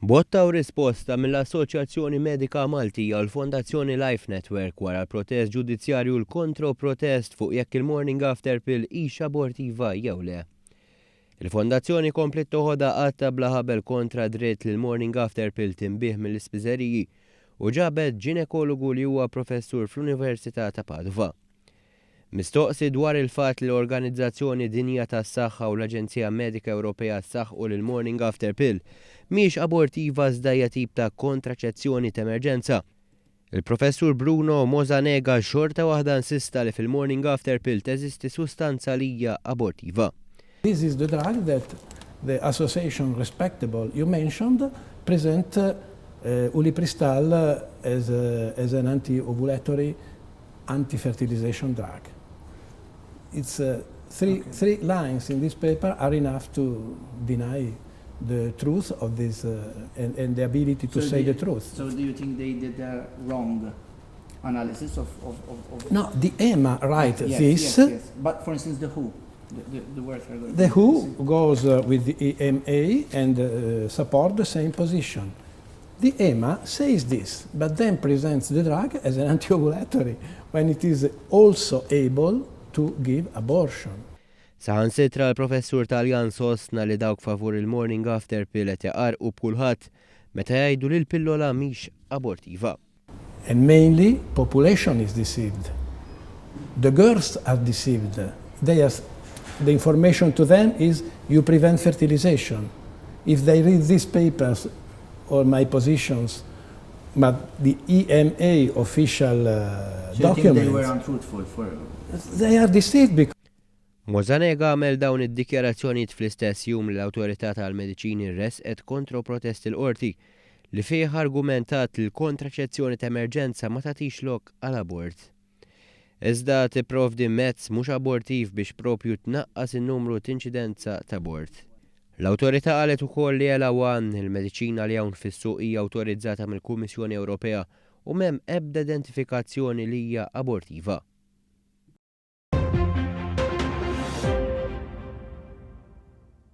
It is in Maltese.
Botta u risposta mill-Assoċjazzjoni Medika Maltija u l-Fondazzjoni Life Network wara l-protest ġudizzjarju l-kontro-protest fuq jekk il-morning after pill hix abortiva jew le. Il-Fondazzjoni komplet toħodha qatta bla ħabel kontra dritt li l-morning after pill tinbih mill-ispiżeriji u ġabet ġinekologu li huwa professur fl-Università ta' Padova. Mistoqsi dwar il-fatt li l-Organizzazzjoni Dinja tas-Saħħa u l-Aġenzija Medika Ewropea ssaħħu li l-morning after pill mhix abortiva iżda hija tip ta' kontraċezzjoni ta' emerġenza. Il-professur Bruno Mozanega xorta waħda insista li fil-morning after pill teżisti sustanza li hija abortiva. This is the drug that the association Respectable you mentioned present ulipristal as an anti-ovulatory anti-fertilization drug. It's three lines in this paper are enough to deny the truth of this and the ability to say the truth. So do you think they did a wrong analysis of No, the EMA write this. Yes. But for instance, the WHO, the words are going. The WHO goes with the EMA and support the same position. The EMA says this, but then presents the drug as an anti-ovulatory when it is also able to give abortion. Saħansitra l-professur Taljan sostna li dawk favur il-morning after pill qed jaqarqu b'kulħadd meta jgħidu li l-pillola mhix abortiva. And mainly population is deceived. The girls are deceived. The information to them is you prevent fertilization. If they read these papers or my positions, but the EMA official So documents, you think they were untruthful for? they are deceived because Mozanega għamel dawn id-dikjarazzjonijiet fl-istess jum l-Awtorità tal-Mediċini rresqet kontro protest il-qorti li fih argumentat li l-kontraċezzjoni ta' emerġenza ma tagħtix lok għal-abort. Iżda tipprovdi mezz mhux abortiv biex propju tnaqqas in-numru t-inċidenza ta' abort. L-Awtorità qalet ukoll li L1 il-mediċina li hawn fis-suq hija awtorizzata mill-Kummissjoni Ewropea u m'hemm ebda identifikazzjoni li hija abortiva.